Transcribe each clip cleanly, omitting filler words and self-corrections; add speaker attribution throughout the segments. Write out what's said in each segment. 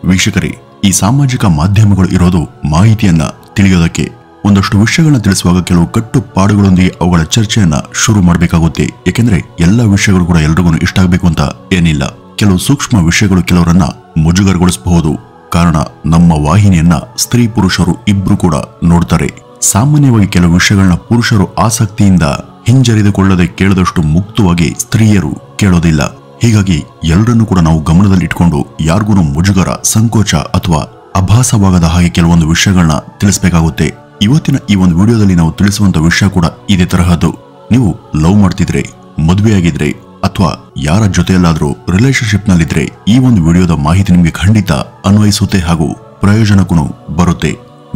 Speaker 1: ವೀಕ್ಷಕರೇ, ಈ ಸಾಮಾಜಿಕ ಮಾಧ್ಯಮಗಳು ಇರೋದು ಮಾಹಿತಿಯನ್ನ ತಿಳಿಯೋದಕ್ಕೆ. ಒಂದಷ್ಟು ವಿಷಯಗಳನ್ನ ತಿಳಿಸುವಾಗ ಕೆಲವು ಕಟ್ಟುಪಾಡುಗಳೊಂದಿಗೆ ಅವುಗಳ ಚರ್ಚೆಯನ್ನ ಶುರು ಮಾಡಬೇಕಾಗುತ್ತೆ. ಏಕೆಂದ್ರೆ ಎಲ್ಲ ವಿಷಯಗಳು ಕೂಡ ಎಲ್ರಿಗೂ ಇಷ್ಟ ಆಗಬೇಕು ಅಂತ ಏನಿಲ್ಲ. ಕೆಲವು ಸೂಕ್ಷ್ಮ ವಿಷಯಗಳು ಕೆಲವರನ್ನ ಮುಜುಗರಗೊಳಿಸಬಹುದು. ಕಾರಣ, ನಮ್ಮ ವಾಹಿನಿಯನ್ನ ಸ್ತ್ರೀ ಪುರುಷರು ಇಬ್ರು ಕೂಡ ನೋಡ್ತಾರೆ. ಸಾಮಾನ್ಯವಾಗಿ ಕೆಲವು ವಿಷಯಗಳನ್ನ ಪುರುಷರು ಆಸಕ್ತಿಯಿಂದ ಹಿಂಜರಿದುಕೊಳ್ಳದೆ ಕೇಳದಷ್ಟು ಮುಕ್ತವಾಗಿ ಸ್ತ್ರೀಯರು ಕೇಳೋದಿಲ್ಲ. ಹೀಗಾಗಿ ಎಲ್ಲರನ್ನೂ ಕೂಡ ನಾವು ಗಮನದಲ್ಲಿಟ್ಕೊಂಡು ಯಾರಿಗೂ ಮುಜುಗರ, ಸಂಕೋಚ ಅಥವಾ ಅಭಾಸವಾಗದ ಹಾಗೆ ಕೆಲವೊಂದು ವಿಷಯಗಳನ್ನ ತಿಳಿಸಬೇಕಾಗುತ್ತೆ. ಇವತ್ತಿನ ಈ ಒಂದು ವಿಡಿಯೋದಲ್ಲಿ ನಾವು ತಿಳಿಸುವಂತ ವಿಷಯ ಕೂಡ ಇದೇ ತರಹದ್ದು. ನೀವು ಲವ್ ಮಾಡ್ತಿದ್ರೆ, ಮದುವೆಯಾಗಿದ್ರೆ ಅಥವಾ ಯಾರ ಜೊತೆಯಲ್ಲಾದ್ರೂ ರಿಲೇಶನ್ಶಿಪ್ ನಲ್ಲಿದ್ರೆ ಈ ಒಂದು ವಿಡಿಯೋದ ಮಾಹಿತಿ ನಿಮಗೆ ಖಂಡಿತ ಅನ್ವಯಿಸುತ್ತೆ ಹಾಗೂ ಪ್ರಯೋಜನಕ್ಕೂ ಬರುತ್ತೆ.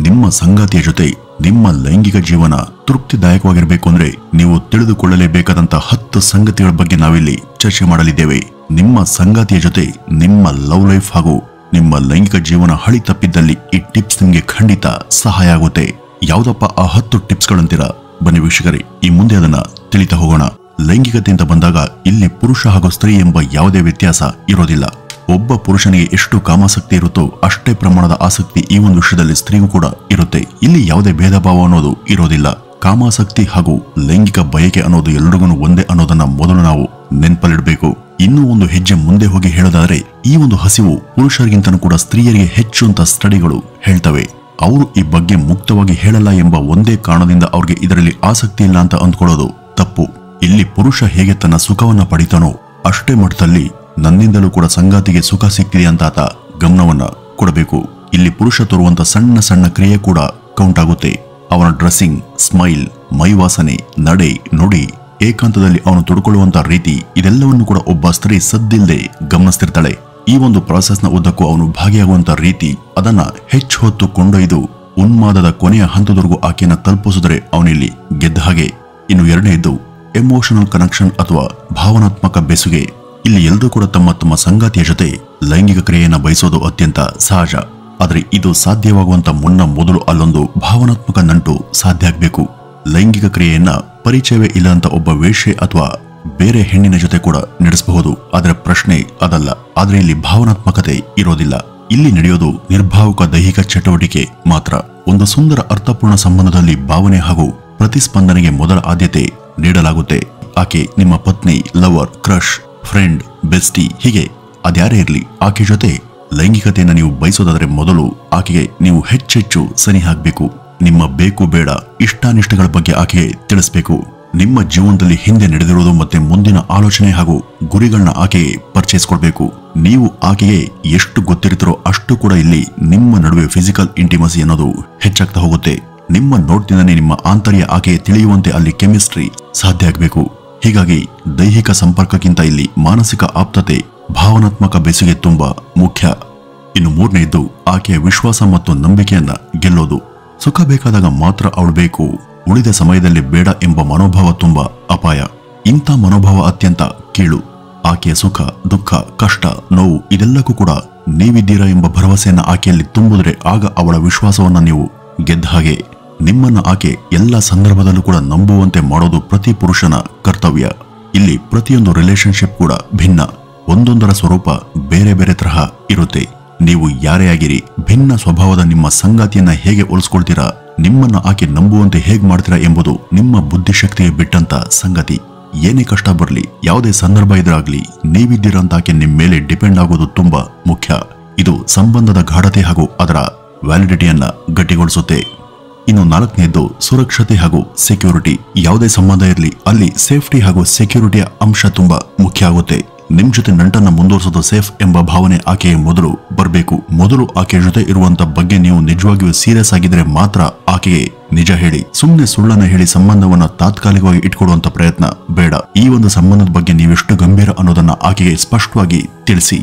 Speaker 1: ನಿಮ್ಮ ಸಂಗಾತಿಯ ಜೊತೆ ನಿಮ್ಮ ಲೈಂಗಿಕ ಜೀವನ ತೃಪ್ತಿದಾಯಕವಾಗಿರಬೇಕು ಅಂದ್ರೆ ನೀವು ತಿಳಿದುಕೊಳ್ಳಲೇಬೇಕಾದಂತ 10 ಸಂಗತಿಗಳ ಬಗ್ಗೆ ನಾವಿಲ್ಲಿ ಚರ್ಚೆ ಮಾಡಲಿದ್ದೇವೆ. ನಿಮ್ಮ ಸಂಗಾತಿಯ ಜೊತೆ ನಿಮ್ಮ ಲವ್ ಲೈಫ್ ಹಾಗೂ ನಿಮ್ಮ ಲೈಂಗಿಕ ಜೀವನ ಹಳಿ ತಪ್ಪಿದ್ದಲ್ಲಿ ಈ ಟಿಪ್ಸ್ ನಿಮಗೆ ಖಂಡಿತ ಸಹಾಯ ಆಗುತ್ತೆ. ಯಾವ್ದಪ್ಪ ಆ 10 ಟಿಪ್ಸ್ಗಳಂತೀರಾ? ಬನ್ನಿ ವೀಕ್ಷಕರೇ, ಈ ಮುಂದೆ ಅದನ್ನ ತಿಳಿತಾ ಹೋಗೋಣ. ಲೈಂಗಿಕತೆ ಅಂತ ಬಂದಾಗ ಇಲ್ಲಿ ಪುರುಷ ಹಾಗೂ ಸ್ತ್ರೀ ಎಂಬ ಯಾವುದೇ ವ್ಯತ್ಯಾಸ ಇರೋದಿಲ್ಲ. ಒಬ್ಬ ಪುರುಷನಿಗೆ ಎಷ್ಟು ಕಾಮಾಸಕ್ತಿ ಇರುತ್ತೋ ಅಷ್ಟೇ ಪ್ರಮಾಣದ ಆಸಕ್ತಿ ಈ ಒಂದು ವಿಷಯದಲ್ಲಿ ಸ್ತ್ರೀಗೂ ಕೂಡ ಇರುತ್ತೆ. ಇಲ್ಲಿ ಯಾವುದೇ ಭೇದ ಭಾವ ಅನ್ನೋದು ಇರೋದಿಲ್ಲ. ಕಾಮಾಸಕ್ತಿ ಹಾಗೂ ಲೈಂಗಿಕ ಬಯಕೆ ಅನ್ನೋದು ಎಲ್ರಿಗೂ ಒಂದೇ ಅನ್ನೋದನ್ನ ಮೊದಲು ನಾವು ನೆನಪಲ್ಲಿಡಬೇಕು. ಇನ್ನೂ ಒಂದು ಹೆಜ್ಜೆ ಮುಂದೆ ಹೋಗಿ ಹೇಳೋದಾದ್ರೆ ಈ ಒಂದು ಹಸಿವು ಪುರುಷರಿಗಿಂತನೂ ಕೂಡ ಸ್ತ್ರೀಯರಿಗೆ ಹೆಚ್ಚು ಅಂತ ಸ್ಟಡಿಗಳು ಹೇಳ್ತವೆ. ಅವರು ಈ ಬಗ್ಗೆ ಮುಕ್ತವಾಗಿ ಹೇಳಲ್ಲ ಎಂಬ ಒಂದೇ ಕಾರಣದಿಂದ ಅವ್ರಿಗೆ ಇದರಲ್ಲಿ ಆಸಕ್ತಿ ಇಲ್ಲ ಅಂತ ಅಂದ್ಕೊಳ್ಳೋದು ತಪ್ಪು. ಇಲ್ಲಿ ಪುರುಷ ಹೇಗೆ ತನ್ನ ಸುಖವನ್ನ ಪಡಿತಾನೋ ಅಷ್ಟೇ ಮಟ್ಟದಲ್ಲಿ ನನ್ನಿಂದಲೂ ಕೂಡ ಸಂಗಾತಿಗೆ ಸುಖ ಸಿಕ್ಕಿದೆ ಅಂತ ಆತ ಗಮನವನ್ನ ಕೊಡಬೇಕು. ಇಲ್ಲಿ ಪುರುಷ ತೋರುವಂತ ಸಣ್ಣ ಸಣ್ಣ ಕ್ರಿಯೆ ಕೂಡ ಕೌಂಟ್ ಆಗುತ್ತೆ. ಅವನ ಡ್ರೆಸ್ಸಿಂಗ್, ಸ್ಮೈಲ್, ಮೈವಾಸನೆ, ನಡೆ, ನುಡಿ, ಏಕಾಂತದಲ್ಲಿ ಅವನು ತೊಡ್ಕೊಳ್ಳುವಂತ ರೀತಿ, ಇದೆಲ್ಲವನ್ನು ಕೂಡ ಒಬ್ಬ ಸ್ತ್ರೀ ಸದ್ದಿಲ್ಲದೆ ಗಮನಿಸ್ತಿರ್ತಾಳೆ. ಈ ಒಂದು ಪ್ರಾಸೆಸ್ ನ ಉದ್ದಕ್ಕೂ ಅವನು ಭಾಗಿಯಾಗುವಂತ ರೀತಿ, ಅದನ್ನ ಹೆಚ್ಚು ಹೊತ್ತು ಕೊಂಡೊಯ್ದು ಉನ್ಮಾದದ ಕೊನೆಯ ಹಂತದವರೆಗೂ ಆಕೆಯನ್ನ ತಲುಪಿಸಿದ್ರೆ ಅವನಿಲ್ಲಿ ಗೆದ್ದ ಹಾಗೆ. ಇನ್ನು ಎರಡನೇದು ಎಮೋಷನಲ್ ಕನೆಕ್ಷನ್ ಅಥವಾ ಭಾವನಾತ್ಮಕ ಬೆಸುಗೆ. ಇಲ್ಲಿ ಎಲ್ಲರೂ ಕೂಡ ತಮ್ಮ ತಮ್ಮ ಸಂಗಾತಿಯ ಜೊತೆ ಲೈಂಗಿಕ ಕ್ರಿಯೆಯನ್ನ ಬಯಸೋದು ಅತ್ಯಂತ ಸಹಜ. ಆದ್ರೆ ಇದು ಸಾಧ್ಯವಾಗುವಂತ ಮೊದಲು ಅಲ್ಲೊಂದು ಭಾವನಾತ್ಮಕ ನಂಟು ಸಾಧ್ಯ ಆಗ್ಬೇಕು. ಲೈಂಗಿಕ ಕ್ರಿಯೆಯನ್ನ ಪರಿಚಯವೇ ಇಲ್ಲದಂತ ಒಬ್ಬ ವೇಶ್ಯೆ ಅಥವಾ ಬೇರೆ ಹೆಣ್ಣಿನ ಜೊತೆ ಕೂಡ ನಡೆಸಬಹುದು. ಆದ್ರೆ ಪ್ರಶ್ನೆ ಅದಲ್ಲ. ಆದ್ರೆ ಇಲ್ಲಿ ಭಾವನಾತ್ಮಕತೆ ಇರೋದಿಲ್ಲ. ಇಲ್ಲಿ ನಡೆಯೋದು ನಿರ್ಭಾವುಕ ದೈಹಿಕ ಚಟುವಟಿಕೆ ಮಾತ್ರ. ಒಂದು ಸುಂದರ ಅರ್ಥಪೂರ್ಣ ಸಂಬಂಧದಲ್ಲಿ ಭಾವನೆ ಹಾಗೂ ಪ್ರತಿಸ್ಪಂದನೆಗೆ ಮೊದಲ ಆದ್ಯತೆ ನೀಡಲಾಗುತ್ತೆ. ಆಕೆ ನಿಮ್ಮ ಪತ್ನಿ, ಲವರ್, ಕ್ರಶ್, ಫ್ರೆಂಡ್, ಬೆಸ್ಟಿ, ಹೀಗೆ ಅದ್ಯಾರೇ ಇರಲಿ, ಆಕೆ ಜೊತೆ ಲೈಂಗಿಕತೆಯನ್ನು ನೀವು ಬಯಸೋದಾದ್ರೆ ಮೊದಲು ಆಕೆಗೆ ನೀವು ಹೆಚ್ಚೆಚ್ಚು ಸನಿ ಹಾಕಬೇಕು. ನಿಮ್ಮ ಬೇಕು ಬೇಡ, ಇಷ್ಟಾನಿಷ್ಟಗಳ ಬಗ್ಗೆ ಆಕೆಗೆ ತಿಳಿಸಬೇಕು. ನಿಮ್ಮ ಜೀವನದಲ್ಲಿ ಹಿಂದೆ ನಡೆದಿರುವುದು ಮತ್ತೆ ಮುಂದಿನ ಆಲೋಚನೆ ಹಾಗೂ ಗುರಿಗಳನ್ನ ಆಕೆಗೆ ಪರಿಚಯಿಸಿಕೊಡ್ಬೇಕು. ನೀವು ಆಕೆಗೆ ಎಷ್ಟು ಗೊತ್ತಿರ್ತೀರೋ ಅಷ್ಟು ಕೂಡ ಇಲ್ಲಿ ನಿಮ್ಮ ನಡುವೆ ಫಿಸಿಕಲ್ ಇಂಟಿಮಸಿ ಅನ್ನೋದು ಹೆಚ್ಚಾಗ್ತಾ ಹೋಗುತ್ತೆ. ನಿಮ್ಮ ನೋಟ್ನಿಂದನೇ ನಿಮ್ಮ ಆಂತರ್ಯ ಆಕೆಗೆ ತಿಳಿಯುವಂತೆ ಅಲ್ಲಿ ಕೆಮಿಸ್ಟ್ರಿ ಸಾಧ್ಯ ಆಗಬೇಕು. ಹೀಗಾಗಿ ದೈಹಿಕ ಸಂಪರ್ಕಕ್ಕಿಂತ ಇಲ್ಲಿ ಮಾನಸಿಕ ಆಪ್ತತೆ, ಭಾವನಾತ್ಮಕ ಬೆಸುಗೆ ತುಂಬಾ ಮುಖ್ಯ. ಇನ್ನು ಮೂರನೇದು ಆಕೆಯ ವಿಶ್ವಾಸ ಮತ್ತು ನಂಬಿಕೆಯನ್ನ ಗೆಲ್ಲೋದು. ಸುಖ ಬೇಕಾದಾಗ ಮಾತ್ರ ಅವಳು ಬೇಕು, ಉಳಿದ ಸಮಯದಲ್ಲಿ ಬೇಡ ಎಂಬ ಮನೋಭಾವ ತುಂಬಾ ಅಪಾಯ. ಇಂಥ ಮನೋಭಾವ ಅತ್ಯಂತ ಕೀಳು. ಆಕೆಯ ಸುಖ, ದುಃಖ, ಕಷ್ಟ, ನೋವು ಇದೆಲ್ಲಕ್ಕೂ ಕೂಡ ನೀವಿದ್ದೀರಾ ಎಂಬ ಭರವಸೆಯನ್ನ ಆಕೆಯಲ್ಲಿ ತುಂಬಿದ್ರೆ ಆಗ ಅವಳ ವಿಶ್ವಾಸವನ್ನ ನೀವು ಗೆದ್ದ ಹಾಗೆ. ನಿಮ್ಮನ್ನ ಆಕೆ ಎಲ್ಲ ಸಂದರ್ಭದಲ್ಲೂ ಕೂಡ ನಂಬುವಂತೆ ಮಾಡೋದು ಪ್ರತಿ ಪುರುಷನ ಕರ್ತವ್ಯ. ಇಲ್ಲಿ ಪ್ರತಿಯೊಂದು ರಿಲೇಶನ್ಶಿಪ್ ಕೂಡ ಭಿನ್ನ. ಒಂದೊಂದರ ಸ್ವರೂಪ ಬೇರೆ ಬೇರೆ ತರಹ ಇರುತ್ತೆ. ನೀವು ಯಾರೇ ಆಗಿರಿ, ಭಿನ್ನ ಸ್ವಭಾವದ ನಿಮ್ಮ ಸಂಗಾತಿಯನ್ನ ಹೇಗೆ ಉಳಿಸ್ಕೊಳ್ತೀರಾ, ನಿಮ್ಮನ್ನ ಆಕೆ ನಂಬುವಂತೆ ಹೇಗ್ ಮಾಡ್ತೀರಾ ಎಂಬುದು ನಿಮ್ಮ ಬುದ್ಧಿಶಕ್ತಿಗೆ ಬಿಟ್ಟಂತ ಸಂಗತಿ. ಏನೇ ಕಷ್ಟ ಬರಲಿ, ಯಾವುದೇ ಸಂದರ್ಭ ಇದ್ರಾಗ್ಲಿ, ನೀವಿದ್ದೀರಂತ ಆಕೆ ನಿಮ್ಮ ಮೇಲೆ ಡಿಪೆಂಡ್ ಆಗೋದು ತುಂಬಾ ಮುಖ್ಯ. ಇದು ಸಂಬಂಧದ ಗಾಢತೆ ಹಾಗೂ ಅದರ ವ್ಯಾಲಿಡಿಟಿಯನ್ನ ಗಟ್ಟಿಗೊಳಿಸುತ್ತೆ. ಇನ್ನು ನಾಲ್ಕನೇದು ಸುರಕ್ಷತೆ ಹಾಗೂ ಸೆಕ್ಯೂರಿಟಿ. ಯಾವುದೇ ಸಂಬಂಧ ಇರಲಿ, ಅಲ್ಲಿ ಸೇಫ್ಟಿ ಹಾಗೂ ಸೆಕ್ಯೂರಿಟಿಯ ಅಂಶ ತುಂಬಾ ಮುಖ್ಯ ಆಗುತ್ತೆ. ನಿಮ್ ಜೊತೆ ನಂಟನ್ನ ಮುಂದುವರಿಸೋದು ಸೇಫ್ ಎಂಬ ಭಾವನೆ ಆಕೆಯ ಮೊದಲು ಬರಬೇಕು. ಮೊದಲು ಆಕೆಯ ಜೊತೆ ಇರುವಂತ ಬಗ್ಗೆ ನೀವು ನಿಜವಾಗಿಯೂ ಸೀರಿಯಸ್ ಆಗಿದ್ರೆ ಮಾತ್ರ ಆಕೆಗೆ ನಿಜ ಹೇಳಿ. ಸುಮ್ಮನೆ ಸುಳ್ಳನ್ನ ಹೇಳಿ ಸಂಬಂಧವನ್ನ ತಾತ್ಕಾಲಿಕವಾಗಿ ಇಟ್ಕೊಡುವಂತ ಪ್ರಯತ್ನ ಬೇಡ. ಈ ಒಂದು ಸಂಬಂಧದ ಬಗ್ಗೆ ನೀವೆಷ್ಟು ಗಂಭೀರ ಅನ್ನೋದನ್ನ ಆಕೆಗೆ ಸ್ಪಷ್ಟವಾಗಿ ತಿಳಿಸಿ.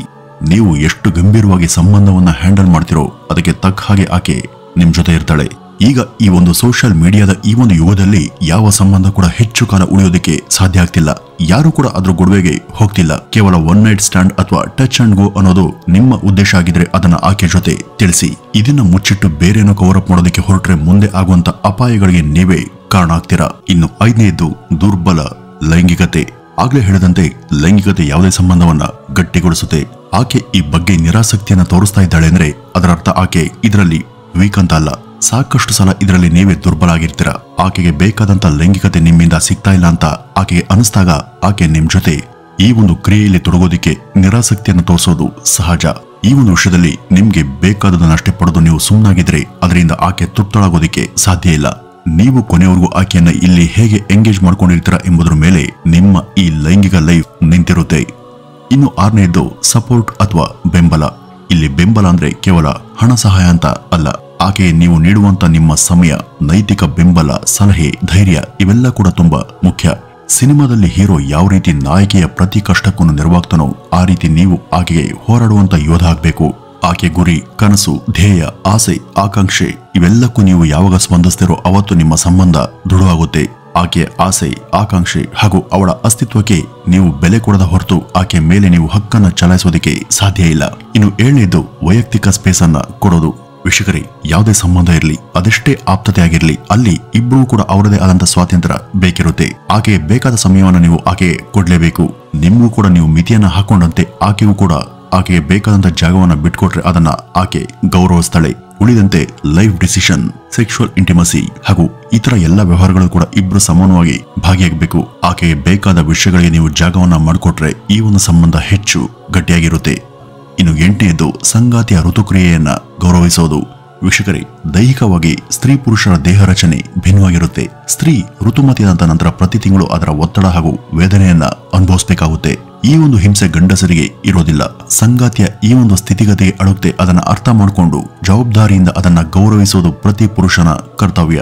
Speaker 1: ನೀವು ಎಷ್ಟು ಗಂಭೀರವಾಗಿ ಸಂಬಂಧವನ್ನ ಹ್ಯಾಂಡಲ್ ಮಾಡ್ತಿರೋ ಅದಕ್ಕೆ ತಕ್ಕ ಹಾಗೆ ಆಕೆ ನಿಮ್ ಜೊತೆ ಇರ್ತಾಳೆ. ಈಗ ಈ ಒಂದು ಸೋಷಿಯಲ್ ಮೀಡಿಯಾದ ಈ ಒಂದು ಯುಗದಲ್ಲಿ ಯಾವ ಸಂಬಂಧ ಕೂಡ ಹೆಚ್ಚು ಕಾಲ ಉಳಿಯೋದಕ್ಕೆ ಸಾಧ್ಯ ಆಗ್ತಿಲ್ಲ. ಯಾರು ಕೂಡ ಅದ್ರ ಗೊಡವೆಗೆ ಹೋಗ್ತಿಲ್ಲ. ಕೇವಲ ಒನ್ ನೈಟ್ ಸ್ಟ್ಯಾಂಡ್ ಅಥವಾ ಟಚ್ ಅಂಡ್ ಗೋ ಅನ್ನೋದು ನಿಮ್ಮ ಉದ್ದೇಶ ಆಗಿದ್ರೆ ಅದನ್ನ ಆಕೆ ಜೊತೆ ತಿಳಿಸಿ. ಇದನ್ನ ಮುಚ್ಚಿಟ್ಟು ಬೇರೇನೋ ಕವರ್ ಅಪ್ ಮಾಡೋದಕ್ಕೆ ಹೊರಟ್ರೆ ಮುಂದೆ ಆಗುವಂತ ಅಪಾಯಗಳಿಗೆ ನೀವೇ ಕಾರಣ ಆಗ್ತೀರಾ. ಇನ್ನು ಐದನೇದು ದುರ್ಬಲ ಲೈಂಗಿಕತೆ. ಆಗ್ಲೇ ಹೇಳಿದಂತೆ ಲೈಂಗಿಕತೆ ಯಾವುದೇ ಸಂಬಂಧವನ್ನ ಗಟ್ಟಿಗೊಳಿಸುತ್ತೆ. ಆಕೆ ಈ ಬಗ್ಗೆ ನಿರಾಸಕ್ತಿಯನ್ನ ತೋರಿಸ್ತಾ ಇದ್ದಾಳೆ ಅಂದ್ರೆ ಅದರ ಅರ್ಥ ಆಕೆ ಇದರಲ್ಲಿ ವೀಕ್ ಅಂತ ಅಲ್ಲ. ಸಾಕಷ್ಟು ಸಲ ಇದರಲ್ಲಿ ನೀವೇ ದುರ್ಬಲ ಆಗಿರ್ತೀರ. ಆಕೆಗೆ ಬೇಕಾದಂತ ಲೈಂಗಿಕತೆ ನಿಮ್ಮಿಂದ ಸಿಗ್ತಾ ಇಲ್ಲ ಅಂತ ಆಕೆಗೆ ಅನಿಸ್ದಾಗ ಆಕೆ ನಿಮ್ ಜೊತೆ ಈ ಒಂದು ಕ್ರಿಯೆಯಲ್ಲಿ ತೊಡಗೋದಿಕ್ಕೆ ನಿರಾಸಕ್ತಿಯನ್ನು ತೋರಿಸೋದು ಸಹಜ. ಈ ಒಂದು ವಿಷಯದಲ್ಲಿ ನಿಮ್ಗೆ ಬೇಕಾದದನ್ನಷ್ಟೇ ಪಡೆದು ನೀವು ಸುಮ್ಮನಾಗಿದ್ರೆ ಅದರಿಂದ ಆಕೆ ತೃಪ್ತಳಾಗೋದಿಕ್ಕೆ ಸಾಧ್ಯ ಇಲ್ಲ. ನೀವು ಕೊನೆಯವರೆಗೂ ಆಕೆಯನ್ನ ಇಲ್ಲಿ ಹೇಗೆ ಎಂಗೇಜ್ ಮಾಡ್ಕೊಂಡಿರ್ತೀರಾ ಎಂಬುದರ ಮೇಲೆ ನಿಮ್ಮ ಈ ಲೈಂಗಿಕ ಲೈಫ್ ನಿಂತಿರುತ್ತೆ. ಇನ್ನು 6ನೇದು ಸಪೋರ್ಟ್ ಅಥವಾ ಬೆಂಬಲ. ಇಲ್ಲಿ ಬೆಂಬಲ ಅಂದ್ರೆ ಕೇವಲ ಹಣ ಸಹಾಯ ಅಂತ ಅಲ್ಲ. ಆಕೆ ನೀವು ನೀಡುವಂತ ನಿಮ್ಮ ಸಮಯ, ನೈತಿಕ ಬೆಂಬಲ, ಸಲಹೆ, ಧೈರ್ಯ ಇವೆಲ್ಲ ಕೂಡ ತುಂಬಾ ಮುಖ್ಯ. ಸಿನಿಮಾದಲ್ಲಿ ಹೀರೋ ಯಾವ ರೀತಿ ನಾಯಕಿಯ ಪ್ರತಿ ಕಷ್ಟಕ್ಕೂ ನೆರವಾಗ್ತಾನೋ ಆ ರೀತಿ ನೀವು ಆಕೆಗೆ ಹೋರಾಡುವಂತ ಯೋಧ ಆಗ್ಬೇಕು. ಆಕೆ ಗುರಿ, ಕನಸು, ಧ್ಯೇಯ, ಆಸೆ, ಆಕಾಂಕ್ಷೆ ಇವೆಲ್ಲಕ್ಕೂ ನೀವು ಯಾವಾಗ ಸ್ಪಂದಿಸ್ತಿರೋ ಅವತ್ತು ನಿಮ್ಮ ಸಂಬಂಧ ದೃಢವಾಗುತ್ತೆ. ಆಕೆಯ ಆಸೆ, ಆಕಾಂಕ್ಷೆ ಹಾಗೂ ಅವಳ ಅಸ್ತಿತ್ವಕ್ಕೆ ನೀವು ಬೆಲೆ ಕೊಡದ ಹೊರತು ಆಕೆ ಮೇಲೆ ನೀವು ಹಕ್ಕನ್ನ ಚಲಾಯಿಸೋದಕ್ಕೆ ಸಾಧ್ಯ ಇಲ್ಲ. ಇನ್ನು 7ನೇದು ವೈಯಕ್ತಿಕ ಸ್ಪೇಸ್ ಅನ್ನ ಕೊಡೋದು. ವೀಕ್ಷಕರೇ, ಯಾವುದೇ ಸಂಬಂಧ ಇರಲಿ, ಅದೆಷ್ಟೇ ಆಪ್ತತೆ ಆಗಿರಲಿ, ಅಲ್ಲಿ ಇಬ್ಬರೂ ಕೂಡ ಅವರದೇ ಆದಂತ ಸ್ವಾತಂತ್ರ್ಯ ಬೇಕಿರುತ್ತೆ. ಆಕೆಗೆ ಬೇಕಾದ ಸಮಯವನ್ನು ನೀವು ಆಕೆಗೆ ಕೊಡ್ಲೇಬೇಕು. ನಿಮಗೂ ಕೂಡ ನೀವು ಮಿತಿಯನ್ನ ಹಾಕೊಂಡಂತೆ ಆಕೆಗೂ ಕೂಡ ಆಕೆಗೆ ಬೇಕಾದಂತ ಜಾಗವನ್ನ ಬಿಟ್ಕೊಟ್ರೆ ಅದನ್ನ ಆಕೆ ಗೌರವಿಸ್ತಾಳೆ. ಉಳಿದಂತೆ ಲೈಫ್ ಡಿಸಿಷನ್, ಸೆಕ್ಸುವಲ್ ಇಂಟಿಮಸಿ ಹಾಗೂ ಇತರ ಎಲ್ಲ ವ್ಯವಹಾರಗಳು ಕೂಡ ಇಬ್ರು ಸಮಾನವಾಗಿ ಭಾಗಿಯಾಗಬೇಕು. ಆಕೆಗೆ ಬೇಕಾದ ವಿಷಯಗಳಿಗೆ ನೀವು ಜಾಗವನ್ನ ಮಾಡಿಕೊಟ್ರೆ ಈ ಒಂದು ಸಂಬಂಧ ಹೆಚ್ಚು ಗಟ್ಟಿಯಾಗಿರುತ್ತೆ. ಇನ್ನು 8ನೇದು ಸಂಗಾತಿಯ ಋತುಕ್ರಿಯೆಯನ್ನ ಗೌರವಿಸೋದು. ವೀಕ್ಷಕರೇ, ದೈಹಿಕವಾಗಿ ಸ್ತ್ರೀ ಪುರುಷರ ದೇಹ ರಚನೆ ಭಿನ್ನವಾಗಿರುತ್ತೆ. ಸ್ತ್ರೀ ಋತುಮತಿಯಾದ ನಂತರ ಪ್ರತಿ ತಿಂಗಳು ಅದರ ಒತ್ತಡ ಹಾಗೂ ವೇದನೆಯನ್ನ ಅನುಭವಿಸಬೇಕಾಗುತ್ತೆ. ಈ ಒಂದು ಹಿಂಸೆ ಗಂಡಸರಿಗೆ ಇರೋದಿಲ್ಲ. ಸಂಗಾತಿಯ ಈ ಒಂದು ಸ್ಥಿತಿಗತಿಗೆ ಅಳುತ್ತೆ ಅದನ್ನ ಅರ್ಥ ಮಾಡಿಕೊಂಡು ಜವಾಬ್ದಾರಿಯಿಂದ ಅದನ್ನ ಗೌರವಿಸೋದು ಪ್ರತಿ ಪುರುಷನ ಕರ್ತವ್ಯ.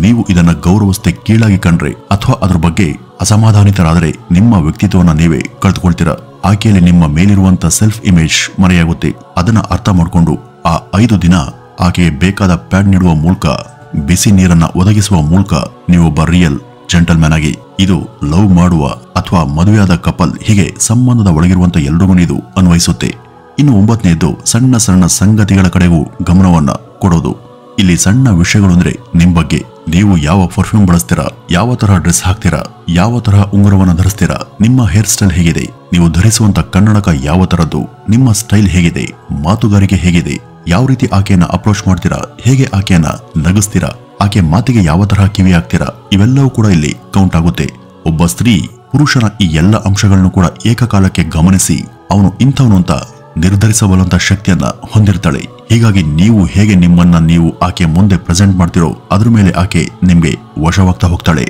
Speaker 1: ನೀವು ಇದನ್ನ ಗೌರವಿಸದೆ ಕೀಳಾಗಿ ಕಂಡ್ರೆ ಅಥವಾ ಅದ್ರ ಬಗ್ಗೆ ಅಸಮಾಧಾನಿತರಾದರೆ ನಿಮ್ಮ ವ್ಯಕ್ತಿತ್ವವನ್ನ ನೀವೇ ಕಳೆದುಕೊಳ್ತೀರಾ. ಆಕೆಯಲ್ಲಿ ನಿಮ್ಮ ಮೇಲಿರುವಂತ ಸೆಲ್ಫ್ ಇಮೇಜ್ ಮರೆಯಾಗುತ್ತೆ. ಅದನ್ನ ಅರ್ಥ ಮಾಡಿಕೊಂಡು ಆ 5 ದಿನ ಆಕೆಗೆ ಬೇಕಾದ ಪ್ಯಾಡ್ ನೀಡುವ ಮೂಲಕ, ಬಿಸಿ ನೀರನ್ನ ಒದಗಿಸುವ ಮೂಲಕ ನೀವೊಬ್ಬ ರಿಯಲ್ ಜೆಂಟಲ್ಮ್ಯಾನ್ ಆಗಿ, ಇದು ಲವ್ ಮಾಡುವ ಅಥವಾ ಮದುವೆಯಾದ ಕಪಲ್ ಹೀಗೆ ಸಂಬಂಧದ ಒಳಗಿರುವಂತ ಎಲ್ರಿಗೂ ಇದು ಅನ್ವಯಿಸುತ್ತೆ. ಇನ್ನು 9ನೇದು ಸಣ್ಣ ಸಣ್ಣ ಸಂಗತಿಗಳ ಕಡೆಗೂ ಗಮನವನ್ನ ಕೊಡೋದು. ಇಲ್ಲಿ ಸಣ್ಣ ವಿಷಯಗಳು ಅಂದ್ರೆ ನಿಮ್ ಬಗ್ಗೆ, ನೀವು ಯಾವ ಪರ್ಫ್ಯೂಮ್ ಬಳಸ್ತೀರಾ, ಯಾವ ತರಹ ಡ್ರೆಸ್ ಹಾಕ್ತೀರಾ, ಯಾವ ತರಹ ಉಂಗುರವನ್ನ ಧರಿಸ್ತೀರಾ, ನಿಮ್ಮ ಹೇರ್ ಸ್ಟೈಲ್ ಹೇಗಿದೆ, ನೀವು ಧರಿಸುವಂತ ಕನ್ನಡಕ ಯಾವ ತರದ್ದು, ನಿಮ್ಮ ಸ್ಟೈಲ್ ಹೇಗಿದೆ, ಮಾತುಗಾರಿಕೆ ಹೇಗಿದೆ, ಯಾವ ರೀತಿ ಆಕೆಯನ್ನ ಅಪ್ರೋಚ್ ಮಾಡ್ತೀರಾ, ಹೇಗೆ ಆಕೆಯನ್ನ ನಗಿಸ್ತೀರಾ, ಆಕೆ ಮಾತಿಗೆ ಯಾವ ತರಹ ಕಿವಿ ಹಾಕ್ತೀರಾ, ಇವೆಲ್ಲವೂ ಕೂಡ ಇಲ್ಲಿ ಕೌಂಟ್ ಆಗುತ್ತೆ. ಒಬ್ಬ ಸ್ತ್ರೀ ಪುರುಷನ ಈ ಎಲ್ಲ ಅಂಶಗಳನ್ನು ಕೂಡ ಏಕಕಾಲಕ್ಕೆ ಗಮನಿಸಿ ಅವನು ಇಂಥವನು ಅಂತ ನಿರ್ಧರಿಸಬಲ್ಲಂತ ಶಕ್ತಿಯನ್ನ ಹೊಂದಿರ್ತಾಳೆ. ಹೀಗಾಗಿ ನೀವು ಹೇಗೆ ನಿಮ್ಮನ್ನ ನೀವು ಆಕೆ ಮುಂದೆ ಪ್ರೆಸೆಂಟ್ ಮಾಡ್ತಿರೋ ಅದ್ರ ಮೇಲೆ ಆಕೆ ನಿಮ್ಗೆ ವಶವಾಗ್ತಾ ಹೋಗ್ತಾಳೆ.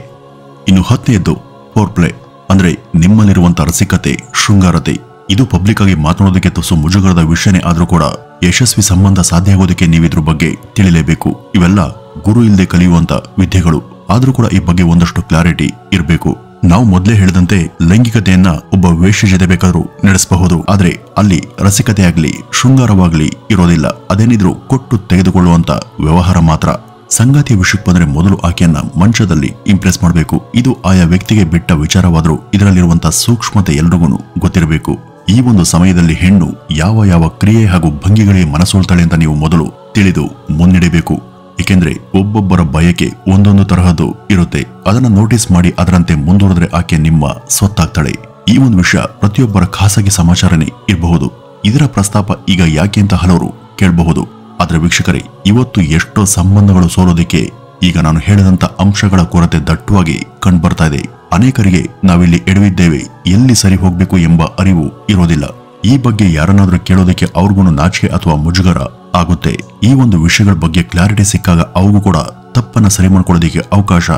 Speaker 1: ಇನ್ನು 10ನೇದು ಫೋರ್ ಪ್ಲೇ ಅಂದ್ರೆ ನಿಮ್ಮಲ್ಲಿರುವಂತ ರಸಿಕತೆ, ಶೃಂಗಾರತೆ. ಇದು ಪಬ್ಲಿಕ್ ಆಗಿ ಮಾತನಾಡೋದಕ್ಕೆ ತುಸು ಮುಜುಗರದ ವಿಷಯನೇ ಆದ್ರೂ ಕೂಡ ಯಶಸ್ವಿ ಸಂಬಂಧ ಸಾಧ್ಯ ಆಗೋದಕ್ಕೆ ನೀವಿದ್ರ ಬಗ್ಗೆ ತಿಳಿಲೇಬೇಕು. ಇವೆಲ್ಲ ಗುರು ಇಲ್ಲದೆ ಕಲಿಯುವಂತ ವಿದ್ಯೆಗಳು. ಆದ್ರೂ ಕೂಡ ಈ ಬಗ್ಗೆ ಒಂದಷ್ಟು ಕ್ಲಾರಿಟಿ ಇರಬೇಕು. ನಾವು ಮೊದಲೇ ಹೇಳಿದಂತೆ ಲೈಂಗಿಕತೆಯನ್ನ ಒಬ್ಬ ವೇಶ್ಯ ಜೊತೆ ಬೇಕಾದ್ರೂ ನಡೆಸಬಹುದು. ಆದ್ರೆ ಅಲ್ಲಿ ರಸಿಕತೆ ಆಗ್ಲಿ, ಶೃಂಗಾರವಾಗ್ಲಿ ಇರೋದಿಲ್ಲ. ಅದೇನಿದ್ರು ಕೊಟ್ಟು ತೆಗೆದುಕೊಳ್ಳುವಂತ ವ್ಯವಹಾರ ಮಾತ್ರ. ಸಂಗಾತಿಯ ವಿಷಯಕ್ಕೆ ಬಂದ್ರೆ ಮೊದಲು ಆಕೆಯನ್ನ ಮಂಚದಲ್ಲಿ ಇಂಪ್ರೆಸ್ ಮಾಡಬೇಕು. ಇದು ಆಯಾ ವ್ಯಕ್ತಿಗೆ ಬಿಟ್ಟ ವಿಚಾರವಾದ್ರೂ ಇದರಲ್ಲಿರುವಂತ ಸೂಕ್ಷ್ಮತೆ ಎಲ್ರಿಗೂ ಗೊತ್ತಿರಬೇಕು. ಈ ಒಂದು ಸಮಯದಲ್ಲಿ ಹೆಣ್ಣು ಯಾವ ಯಾವ ಕ್ರಿಯೆ ಹಾಗೂ ಭಂಗಿಗಳಿಗೆ ಮನಸೋಲ್ತಾಳೆ ಅಂತ ನೀವು ಮೊದಲು ತಿಳಿದು ಮುನ್ನಡೆಯಬೇಕು. ಏಕೆಂದ್ರೆ ಒಬ್ಬೊಬ್ಬರ ಬಯಕೆ ಒಂದೊಂದು ತರಹದ್ದು ಇರುತ್ತೆ. ಅದನ್ನ ನೋಟಿಸ್ ಮಾಡಿ ಅದರಂತೆ ಮುಂದುವರೆದ್ರೆ ಆಕೆ ನಿಮ್ಮ ಸ್ವತ್ತಾಗ್ತಾಳೆ. ಈ ಒಂದು ವಿಷಯ ಪ್ರತಿಯೊಬ್ಬರ ಖಾಸಗಿ ಸಮಾಚಾರನೇ ಇರಬಹುದು. ಇದರ ಪ್ರಸ್ತಾಪ ಈಗ ಯಾಕೆ ಅಂತ ಹಲವರು ಕೇಳಬಹುದು. ಆದ್ರೆ ವೀಕ್ಷಕರೇ, ಇವತ್ತು ಎಷ್ಟೋ ಸಂಬಂಧಗಳು ಸೋಲೋದಕ್ಕೆ ಈಗ ನಾನು ಹೇಳಿದಂತ ಅಂಶಗಳ ಕೊರತೆ ದಟ್ಟವಾಗಿ ಕಂಡುಬರ್ತಾ ಇದೆ. ಅನೇಕರಿಗೆ ನಾವಿಲ್ಲಿ ಎಡವಿದ್ದೇವೆ, ಎಲ್ಲಿ ಸರಿ ಹೋಗ್ಬೇಕು ಎಂಬ ಅರಿವು ಇರೋದಿಲ್ಲ. ಈ ಬಗ್ಗೆ ಯಾರನ್ನಾದ್ರೂ ಕೇಳೋದಕ್ಕೆ ಅವ್ರಿಗೂ ನಾಚಿಕೆ ಅಥವಾ ಮುಜುಗರ ಆಗುತ್ತೆ. ಈ ಒಂದು ವಿಷಯಗಳ ಬಗ್ಗೆ ಕ್ಲಾರಿಟಿ ಸಿಕ್ಕಾಗ ಅವ್ರಿಗೂ ಕೂಡ ತಪ್ಪನ್ನ ಸರಿ ಮಾಡ್ಕೊಳ್ಳೋದಕ್ಕೆ ಅವಕಾಶ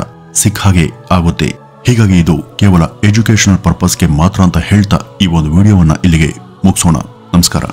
Speaker 1: ಸಿಕ್ಕ ಹಾಗೆ ಆಗುತ್ತೆ. ಹೀಗಾಗಿ ಇದು ಕೇವಲ ಎಜುಕೇಶನಲ್ ಪರ್ಪಸ್ಗೆ ಮಾತ್ರ ಅಂತ ಹೇಳ್ತಾ ಈ ಒಂದು ವಿಡಿಯೋವನ್ನ ಇಲ್ಲಿಗೆ ಮುಗಿಸೋಣ. ನಮಸ್ಕಾರ.